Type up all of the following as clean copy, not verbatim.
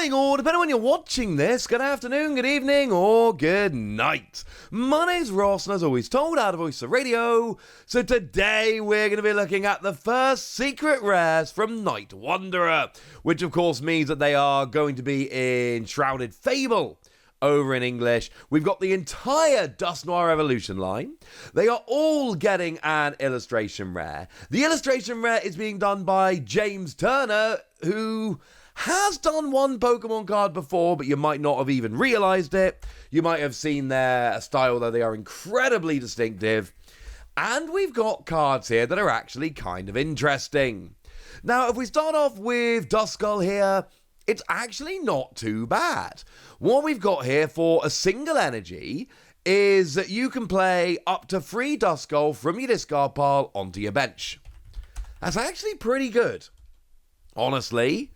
morning, or depending on when you're watching this, good afternoon, good evening, or good night. My name's Ross, and as always told, out of Voice of Radio. So today we're going to be looking at the first secret rares from Night Wanderer, which of course means that they are going to be in Shrouded Fable. Over in English, we've got the entire Dusknoir Evolution line. They are all getting an illustration rare. The illustration rare is being done by James Turner, who has done one Pokemon card before, but you might not have even realized it. You might have seen their style, though they are incredibly distinctive. And we've got cards here that are actually kind of interesting. Now, if we start off with Duskull here, it's actually not too bad. What we've got here for a single energy is that you can play up to 3 Duskull from your discard pile onto your bench. That's actually pretty good. Honestly,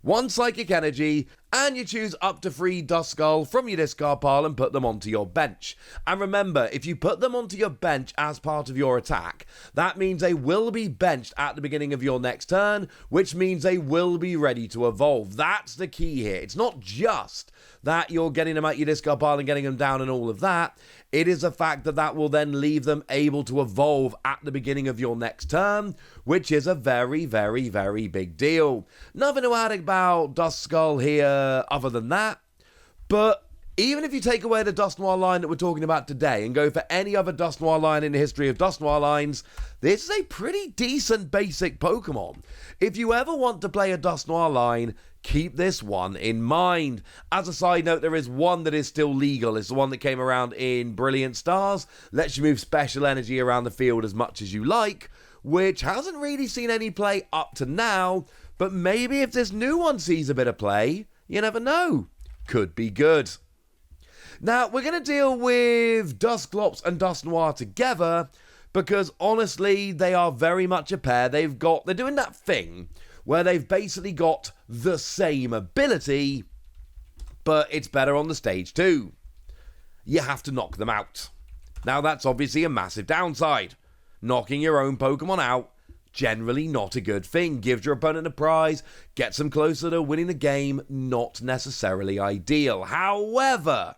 1 psychic energy, and you choose up to 3 Duskull from your discard pile and put them onto your bench. And remember, if you put them onto your bench as part of your attack, that means they will be benched at the beginning of your next turn, which means they will be ready to evolve. That's the key here. It's not just that you're getting them at your discard pile and getting them down and all of that. It is the fact that that will then leave them able to evolve at the beginning of your next turn, which is a very, very, very big deal. Nothing to add about Duskull here other than that, but even if you take away the Dusknoir line that we're talking about today and go for any other Dusknoir line in the history of Dusknoir lines, this is a pretty decent basic Pokemon. If you ever want to play a Dusknoir line, keep this one in mind. As a side note, there is one that is still legal. It's the one that came around in Brilliant Stars. Lets you move special energy around the field as much as you like, which hasn't really seen any play up to now, but maybe if this new one sees a bit of play, you never know. Could be good. Now, we're going to deal with Dusclops and Dusknoir together because, honestly, they are very much a pair. They're doing that thing where they've basically got the same ability, but it's better on the stage too. You have to knock them out. Now, that's obviously a massive downside. Knocking your own Pokemon out, generally not a good thing. Gives your opponent a prize, gets them closer to winning the game, not necessarily ideal. However,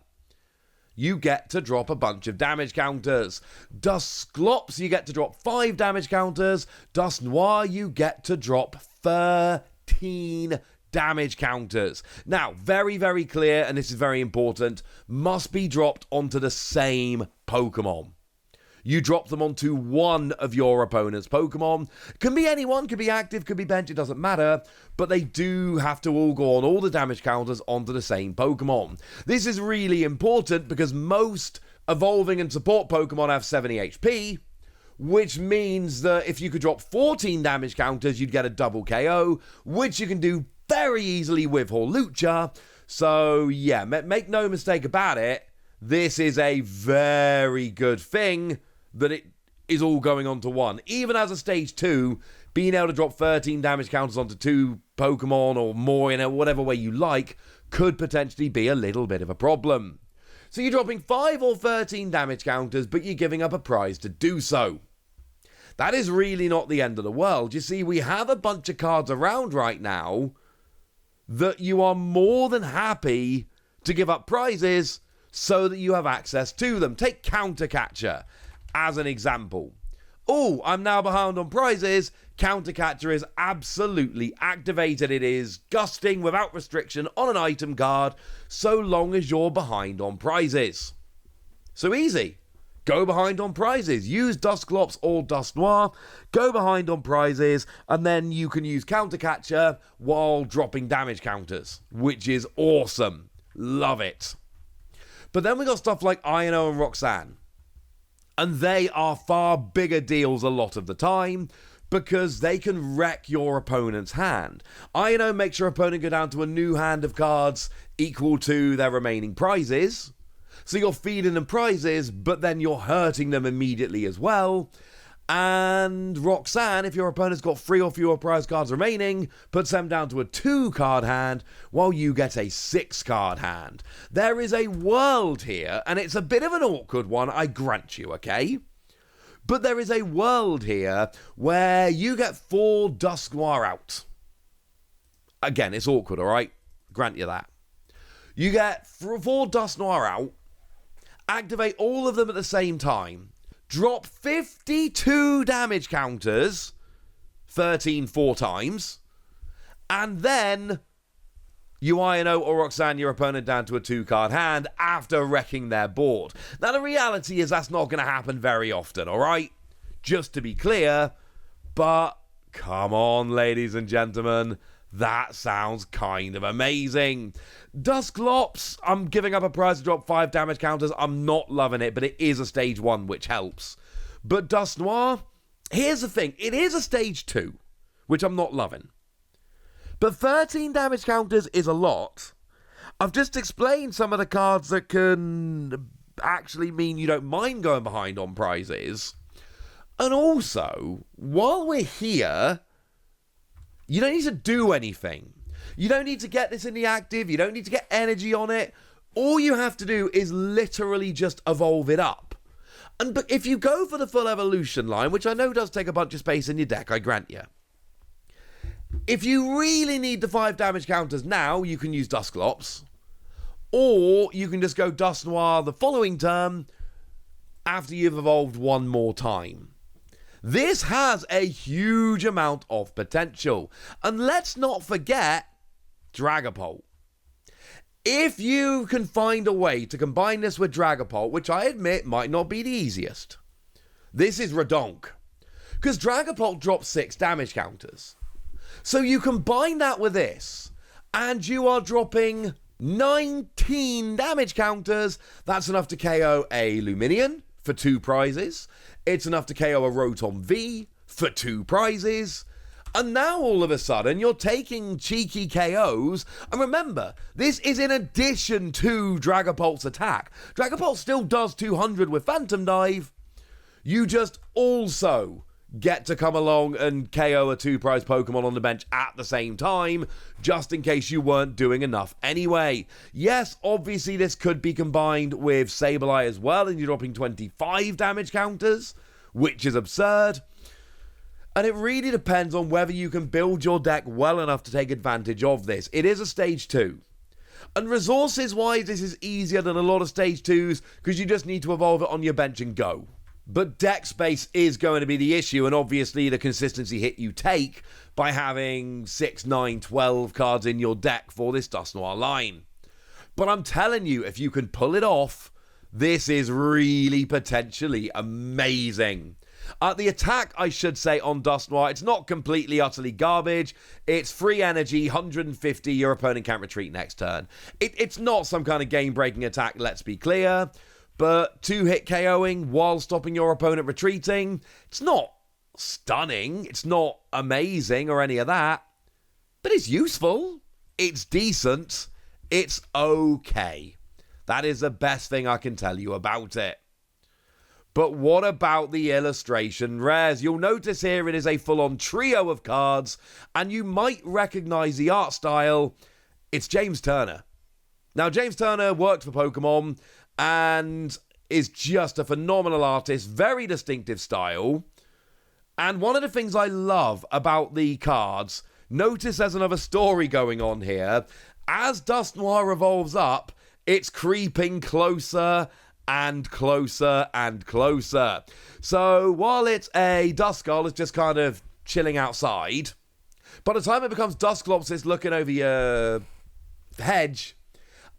you get to drop a bunch of damage counters. Dusclops, you get to drop 5 damage counters. Dusknoir, you get to drop 13 damage counters. Now, very, very clear, and this is very important, must be dropped onto the same Pokemon. You drop them onto one of your opponent's Pokemon. Can be anyone, could be active, could be bench, it doesn't matter. But they do have to all go on all the damage counters onto the same Pokemon. This is really important because most evolving and support Pokemon have 70 HP, which means that if you could drop 14 damage counters, you'd get a double KO, which you can do very easily with Hawlucha. So yeah, make no mistake about it, this is a very good thing that it is all going on to one. Even as a stage 2, being able to drop 13 damage counters onto 2 Pokemon or more in whatever way you like could potentially be a little bit of a problem. So you're dropping 5 or 13 damage counters, but you're giving up a prize to do so. That is really not the end of the world. You see, we have a bunch of cards around right now that you are more than happy to give up prizes so that you have access to them. Take Counter Catcher as an example. Oh, I'm now behind on prizes. Counter Catcher is absolutely activated. It is gusting without restriction on an item card so long as you're behind on prizes. So easy. Go behind on prizes. Use Dusclops or Dusknoir. Go behind on prizes, and then you can use Counter Catcher while dropping damage counters, which is awesome. Love it. But then we got stuff like Ino and Roxanne. And they are far bigger deals a lot of the time because they can wreck your opponent's hand. Ino makes your opponent go down to a new hand of cards equal to their remaining prizes. So you're feeding them prizes, but then you're hurting them immediately as well. And Roxanne, if your opponent's got 3 or fewer prize cards remaining, puts them down to a 2-card hand, while you get a 6-card hand. There is a world here, and it's a bit of an awkward one, I grant you, okay? But there is a world here where you get 4 Dusknoir out. Again, it's awkward, alright? grant you that. You get 4 Dusknoir out, activate all of them at the same time, drop 52 damage counters, 13 4 times, and then you INO or Roxanne your opponent down to a 2-card hand after wrecking their board. Now, the reality is that's not going to happen very often, alright? Just to be clear, but come on, ladies and gentlemen, that sounds kind of amazing. Dusclops, I'm giving up a prize to drop 5 damage counters. I'm not loving it, but it is a stage 1, which helps. But Dusknoir, here's the thing. It is a stage 2, which I'm not loving. But 13 damage counters is a lot. I've just explained some of the cards that can actually mean you don't mind going behind on prizes. And also, while we're here, you don't need to do anything. You don't need to get this in the active. You don't need to get energy on it. All you have to do is literally just evolve it up. But if you go for the full evolution line, which I know does take a bunch of space in your deck, I grant you. If you really need the 5 damage counters now, you can use Dusclops. Or you can just go Dusknoir the following turn after you've evolved one more time. This has a huge amount of potential. And let's not forget Dragapult. If you can find a way to combine this with Dragapult, which I admit might not be the easiest, this is redonk. Because Dragapult drops 6 damage counters. So you combine that with this, and you are dropping 19 damage counters. That's enough to KO a Luminion for 2 prizes. It's enough to KO a Rotom V for 2 prizes. And now all of a sudden you're taking cheeky KOs. And remember, this is in addition to Dragapult's attack. Dragapult still does 200 with Phantom Dive. You just also get to come along and KO a 2-prize Pokemon on the bench at the same time, just in case you weren't doing enough anyway. Yes, obviously this could be combined with Sableye as well, and you're dropping 25 damage counters, which is absurd. And it really depends on whether you can build your deck well enough to take advantage of this. It is a stage 2. And resources-wise, this is easier than a lot of stage 2s, because you just need to evolve it on your bench and go. But deck space is going to be the issue, and obviously the consistency hit you take by having 6, 9, 12 cards in your deck for this Dusknoir line. But I'm telling you, if you can pull it off, this is really potentially amazing. The attack, I should say, on Dusknoir, it's not completely, utterly garbage. It's free energy, 150, your opponent can't retreat next turn. It's not some kind of game-breaking attack, let's be clear. But 2-hit KOing while stopping your opponent retreating, it's not stunning, it's not amazing or any of that, but it's useful, it's decent, it's okay. That is the best thing I can tell you about it. But what about the illustration rares? You'll notice here it is a full-on trio of cards, and you might recognize the art style. It's James Turner. Now, James Turner worked for Pokemon and is just a phenomenal artist, very distinctive style. And one of the things I love about the cards, notice there's another story going on here. As Dusknoir evolves up, it's creeping closer and closer and closer. So while it's a Duskull, it's just kind of chilling outside. By the time it becomes Dusclops, it's looking over your hedge.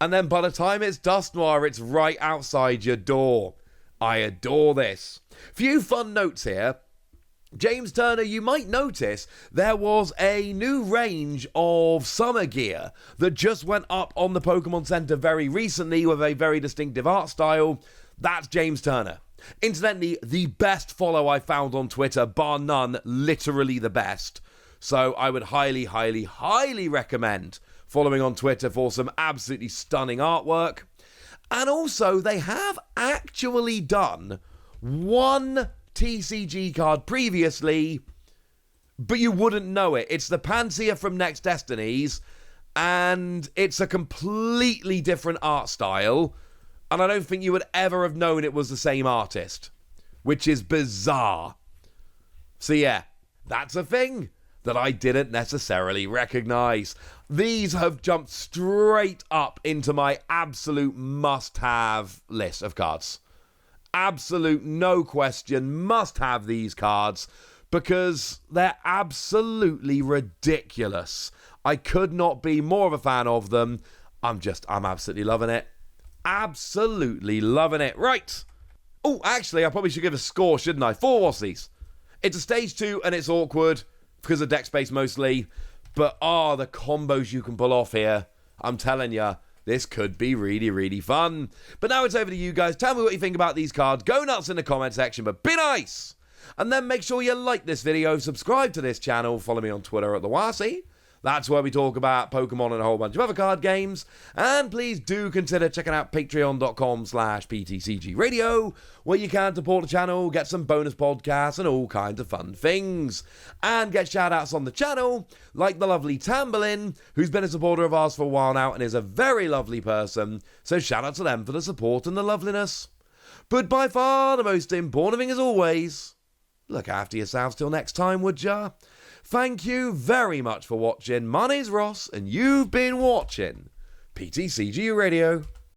And then by the time it's Dusknoir, it's right outside your door. I adore this. Few fun notes here. James Turner, you might notice there was a new range of summer gear that just went up on the Pokemon Center very recently with a very distinctive art style. That's James Turner. Incidentally, the best follow I found on Twitter, bar none, literally the best. So I would highly, highly, highly recommend following on Twitter for some absolutely stunning artwork. And also, they have actually done one TCG card previously, but you wouldn't know it. It's the Pansear from Next Destinies, and it's a completely different art style, and I don't think you would ever have known it was the same artist, which is bizarre. So yeah, that's a thing that I didn't necessarily recognize. These have jumped straight up into my absolute must-have list of cards. Absolute, no question, must have these cards because they're absolutely ridiculous. I could not be more of a fan of them. I'm absolutely loving it. Absolutely loving it. Right. Oh, actually, I probably should give a score, shouldn't I? 4 Wassies. It's a stage 2 and it's awkward because of deck space mostly. But, the combos you can pull off here. I'm telling you, this could be really, really fun. But now it's over to you guys. Tell me what you think about these cards. Go nuts in the comment section, but be nice. And then make sure you like this video, subscribe to this channel, follow me on Twitter at the Wassie. That's where we talk about Pokemon and a whole bunch of other card games. And please do consider checking out patreon.com/PTCG Radio, where you can support the channel, get some bonus podcasts and all kinds of fun things. And get shout-outs on the channel, like the lovely Tamberlin, who's been a supporter of ours for a while now and is a very lovely person. So shout out to them for the support and the loveliness. But by far the most important thing as always, look after yourselves till next time, would ya? Thank you very much for watching. My name's Ross, and you've been watching PTCG Radio.